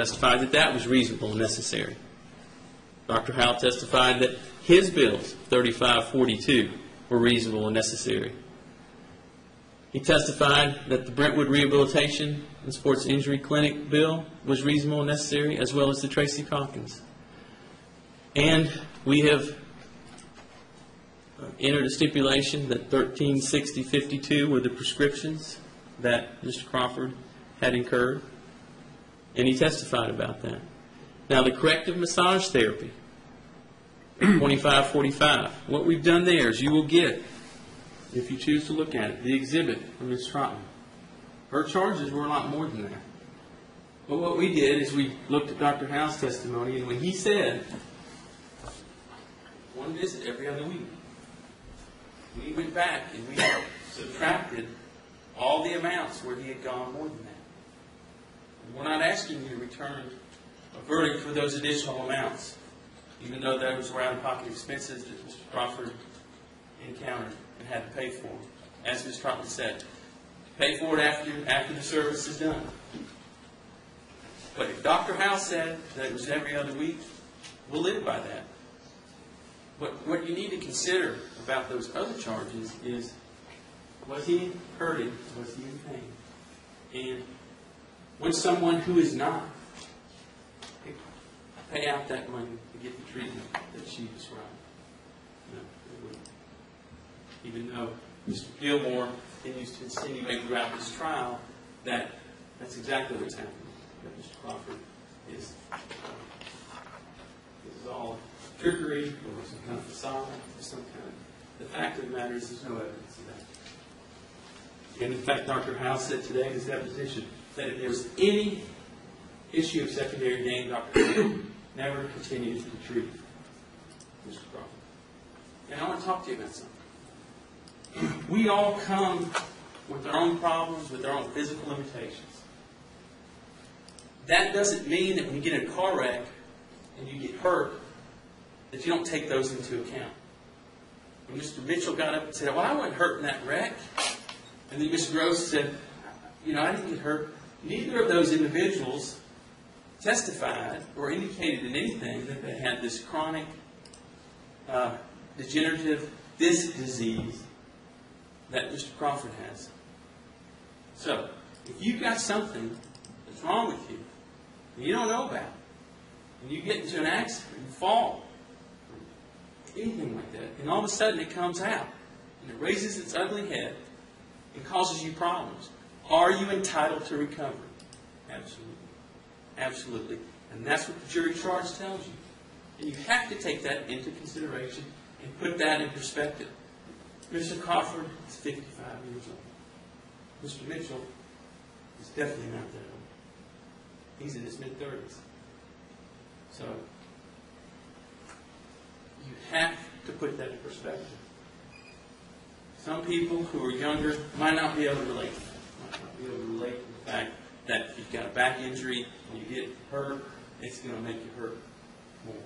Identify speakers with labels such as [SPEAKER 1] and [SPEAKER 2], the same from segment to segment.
[SPEAKER 1] testified that that was reasonable and necessary. Dr. Howell testified that his bills, 3542, were reasonable and necessary. He testified that the Brentwood Rehabilitation and Sports Injury Clinic bill was reasonable and necessary, as well as the Tracy Calkins. And we have entered a stipulation that 136052 were the prescriptions that Mr. Crawford had incurred, and he testified about that. Now, the corrective massage therapy, 2545, what we've done there is you will get, if you choose to look at it, the exhibit from Ms. Trotman. Her charges were a lot more than that. But what we did is we looked at Dr. Howell's testimony, and when he said one visit every other week, we went back and we subtracted all the amounts where he had gone more than that. And we're not asking you to return a verdict for those additional amounts, even though those were out-of-pocket expenses that Mr. Crawford encountered and had to pay for, as Ms. Trotman said. Pay for it after the service is done. But if Dr. Howell said that it was every other week, we'll live by that. But what you need to consider about those other charges is, was he hurting? Was he in pain? And would someone who is not pay out that money to get the treatment that she described? No, it wouldn't. Even though Mr. Gilmore continues to insinuate throughout this trial that that's exactly what's happening. That Mr. Crawford is all trickery or some kind of facade or some kind of... The fact of the matter is there's no evidence of that. And in fact, Dr. Howell said today in his deposition that if there was any issue of secondary gain, Dr. Howell never continues to treat Mr. Crawford. And I want to talk to you about something. We all come with our own problems, with our own physical limitations. That doesn't mean that when you get in a car wreck and you get hurt, that you don't take those into account. When Mr. Mitchell got up and said, well, I wasn't hurt in that wreck. And then Ms. Gross said, I didn't get hurt. Neither of those individuals testified or indicated in anything that they had this chronic degenerative disc disease that Mr. Crawford has. So, if you've got something that's wrong with you, and you don't know about it, and you get into an accident, you fall, or anything like that, and all of a sudden it comes out, and it raises its ugly head, and causes you problems, are you entitled to recovery? Absolutely. Absolutely. And that's what the jury charge tells you. And you have to take that into consideration and put that in perspective. Mr. Crawford is 55 years old. Mr. Mitchell is definitely not that old. He's in his mid-30s. So, you have to put that in perspective. Some people who are younger might not be able to relate to that. Might not be able to relate to the fact that if you've got a back injury and you get hurt, it's going to make you hurt more.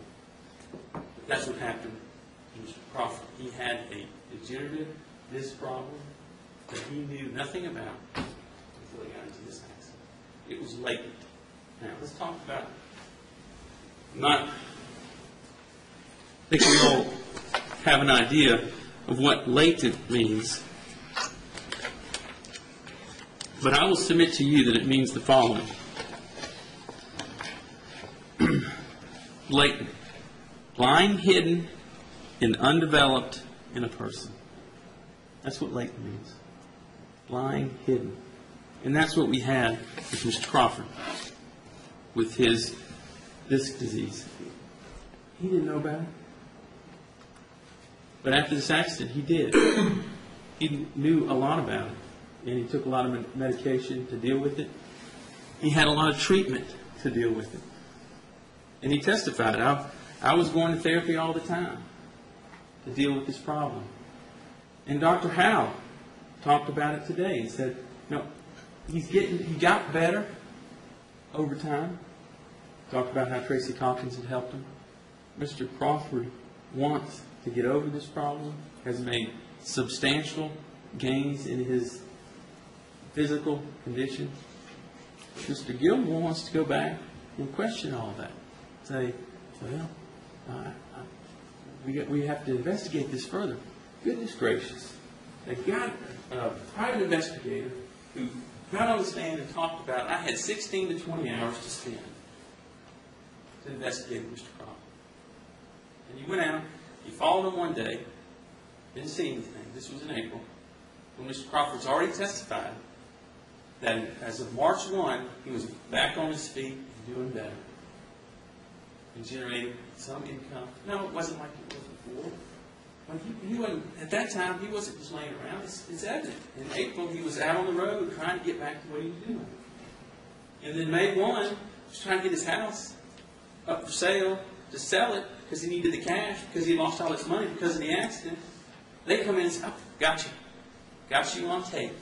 [SPEAKER 1] But that's what happened to Mr. Crawford. He had a degenerative disc problem that he knew nothing about until he got into this accident. It was latent. Now, let's talk about it. I think we all have an idea of what latent means. But I will submit to you that it means the following. Latent. Lying hidden and undeveloped in a person. That's what latent means. Lying hidden. And that's what we had with Mr. Crawford, with his disc disease. He didn't know about it. But after this accident, he did. He knew a lot about it. And he took a lot of medication to deal with it. He had a lot of treatment to deal with it. And he testified, I was going to therapy all the time to deal with this problem. And Dr. Howell talked about it today. He said, no, he got better over time. Talked about how Tracy Calkins had helped him. Mr. Crawford wants to get over this problem, has made substantial gains in his physical condition. Mr. Gilmore wants to go back and question all that. Say, well, we have to investigate this further. Goodness gracious. They got a private investigator who got on the stand and talked about, I had 16 to 20 hours to spend to investigate Mr. Crawford. And you went out, you followed him one day, didn't see anything. This was in April, when Mr. Crawford's already testified that as of March 1, he was back on his feet and doing better and generating some income. No, it wasn't like it was before. He wasn't, at that time, he wasn't just laying around. It's evident. In April, he was out on the road trying to get back to what he was doing. And then May 1, he was trying to get his house up for sale, to sell it, because he needed the cash, because he lost all his money because of the accident. They come in and say, oh, got you. Got you on tape.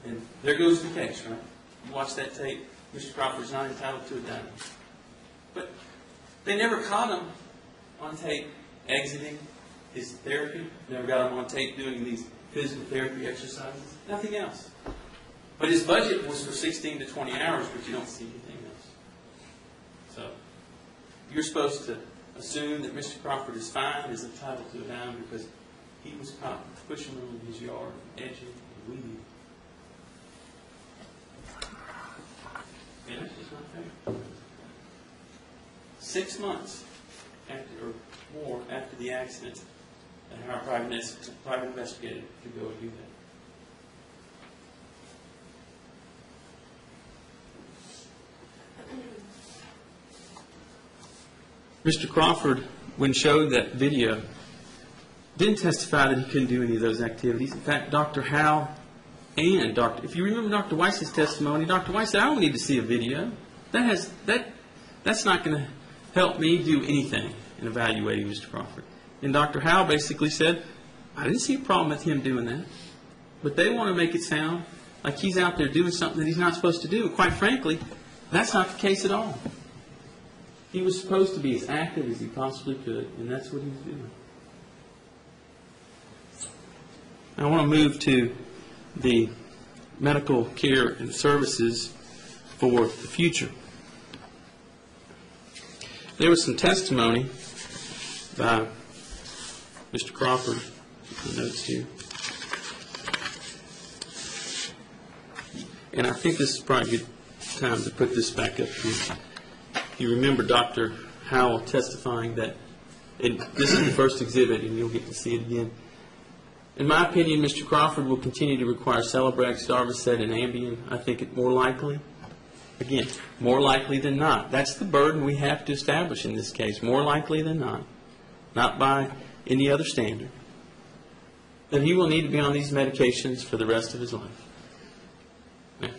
[SPEAKER 1] And there goes the case, right? You watch that tape, Mr. Crawford's not entitled to a dime. But they never caught him on tape exiting his therapy. Never got him on tape doing these physical therapy exercises. Nothing else. But his budget was for 16 to 20 hours, but you don't see anything else. So you're supposed to assume that Mr. Crawford is fine, is entitled to a dime, because he was caught pushing around in his yard, edging and weeding. And that's just not fair. 6 months after, or more after the accident, and how a private investigator could go and do that. Mr. Crawford, when showed that video, didn't testify that he couldn't do any of those activities. In fact, Dr. Howe and if you remember Dr. Weiss's testimony, Dr. Weiss said, I don't need to see a video. That's not going to help me do anything in evaluating Mr. Crawford. And Dr. Howe basically said, I didn't see a problem with him doing that. But they want to make it sound like he's out there doing something that he's not supposed to do. And quite frankly, that's not the case at all. He was supposed to be as active as he possibly could, and that's what he was doing. I want to move to the medical care and services for the future. There was some testimony by Mr. Crawford, the notes here. And I think this is probably a good time to put this back up here. You remember Dr. Howell testifying that, and this is the first exhibit, and you'll get to see it again. In my opinion, Mr. Crawford will continue to require Celebrex, Darvocet, and Ambien. I think it more likely. Again, more likely than not. That's the burden we have to establish in this case. More likely than not. Not by any other standard. That he will need to be on these medications for the rest of his life. Now,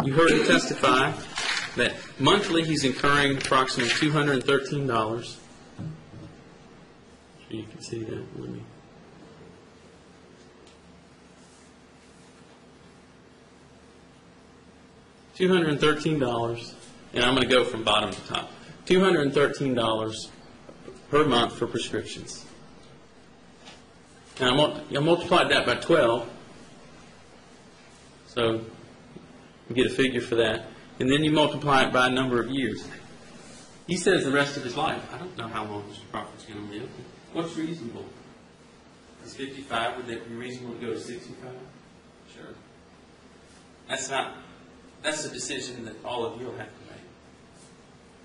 [SPEAKER 1] you heard him testify that monthly he's incurring approximately $213. So you can see that. Let me. $213, and I'm going to go from bottom to top. $213 per month for prescriptions. Now I multiplied that by 12, so you get a figure for that. And then you multiply it by a number of years. He says the rest of his life. I don't know how long Mr. Crawford's going to live. What's reasonable? Is 55? Would that be reasonable to go to 65? Sure. That's a decision that all of you will have to make.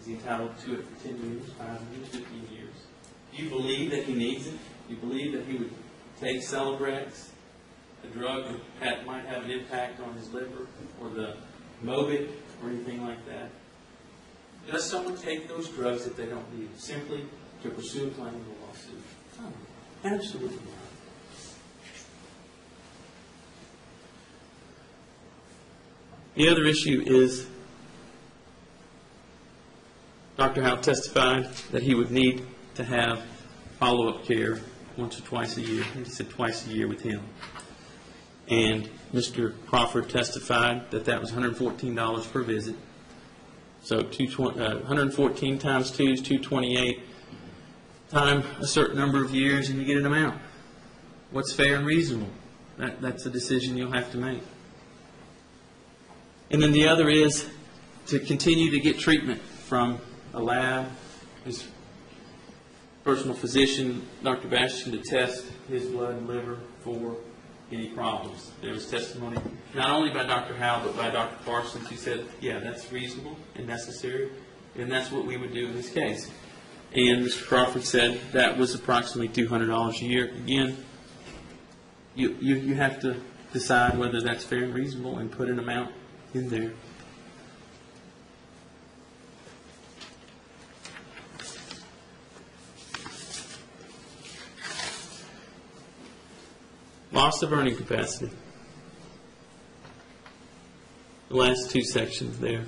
[SPEAKER 1] Is he entitled to it for 10 years, 5 years, 15 years? Do you believe that he needs it? Do you believe that he would take Celebrex, a drug that might have an impact on his liver, or the Mobic, or anything like that? Does someone take those drugs that they don't need simply to pursue a claim of a lawsuit? No, absolutely not. The other issue is Dr. Howe testified that he would need to have follow-up care once or twice a year. He said twice a year with him. And Mr. Crawford testified that that was $114 per visit. So 114 times 2 is 228. Time a certain number of years and you get an amount. What's fair and reasonable? That's a decision you'll have to make. And then the other is to continue to get treatment from a lab, his personal physician, Dr. Bastian, to test his blood and liver for any problems. There was testimony not only by Dr. Howell, but by Dr. Parsons, who said, yeah, that's reasonable and necessary, and that's what we would do in this case. And Mr. Crawford said that was approximately $200 a year. Again, you have to decide whether that's fair and reasonable and put an amount in there. Loss of earning capacity. The last two sections there.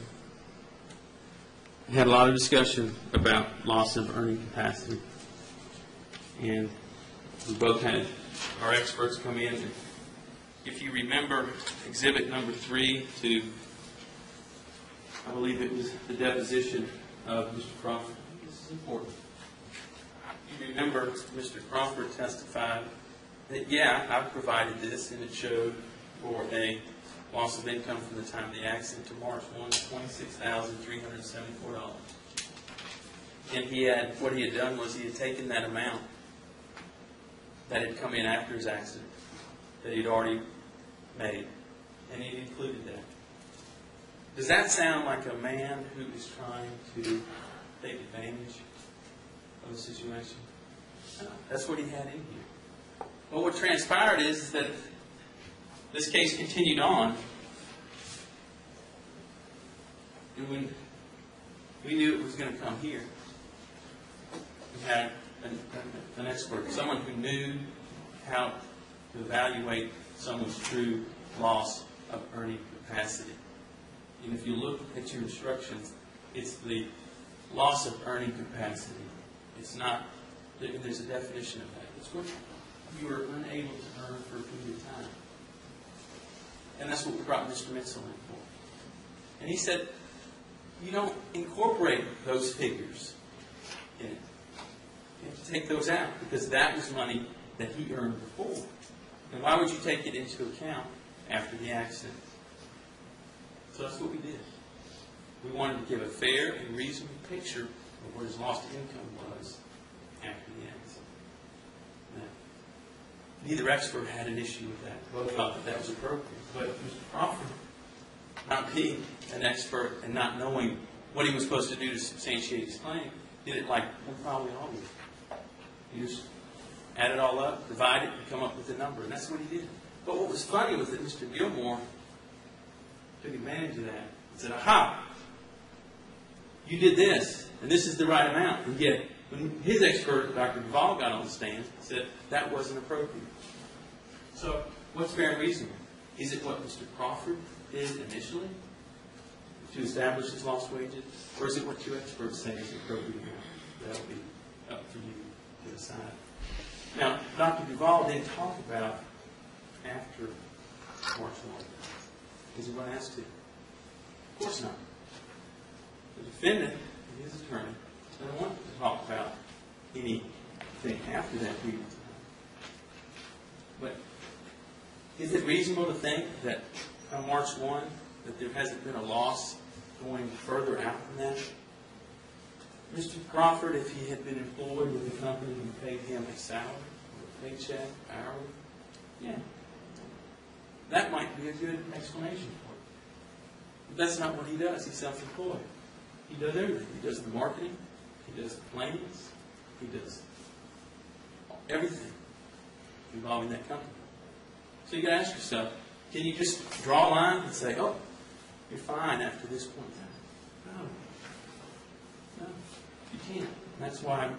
[SPEAKER 1] I had a lot of discussion about loss of earning capacity. And we both had our experts come in. And if you remember exhibit number 3 to, I believe it was the deposition of Mr. Crawford. This is important. You remember Mr. Crawford testified that, yeah, I've provided this, and it showed for a loss of income from the time of the accident to March 1, $26,374. And what he had done was he had taken that amount that had come in after his accident, that he'd already made, and he'd included that. Does that sound like a man who is trying to take advantage of the situation? No, that's what he had in here. Well, what transpired is that this case continued on, and when we knew it was going to come here, we had an expert, someone who knew how to evaluate someone's true loss of earning capacity. And if you look at your instructions, it's the loss of earning capacity. It's not, there's a definition of that. It's what you are unable to earn for a period of time. And that's what we brought Mr. Mitzel in for. And he said, you don't incorporate those figures in it. You have to take those out, because that was money that he earned before. And why would you take it into account after the accident? So that's what we did. We wanted to give a fair and reasonable picture of what his lost income was after the accident. Now, neither expert had an issue with that. Both thought that that was appropriate. But Mr. Crawford, not being an expert and not knowing what he was supposed to do to substantiate his claim, did it like we probably all do. He just add it all up, divide it, and come up with a number. And that's what he did. But what was funny was that Mr. Gilmore took advantage of that and said, aha, you did this, and this is the right amount. And yet, when his expert, Dr. Duvall, got on the stand, said that wasn't appropriate. So, what's fair and reasonable? Is it what Mr. Crawford did initially to establish his lost wages? Or is it what you experts say is appropriate? That'll be up for you to decide. Now, Dr. Duvall didn't talk about after March 1. Is he going to ask to? Of course not. The defendant and his attorney don't want to talk about anything after that period of time. But is it reasonable to think that on March 1 that there hasn't been a loss going further out than that? Mr. Crawford, if he had been employed with a company who paid him a salary, or a paycheck, hourly, yeah, that might be a good explanation for it. But that's not what he does. He's self-employed. He does everything. He does the marketing. He does the plannings. He does everything involving that company. So you got to ask yourself, can you just draw a line and say, oh, you're fine after this point in time? No. No, you can't. And that's why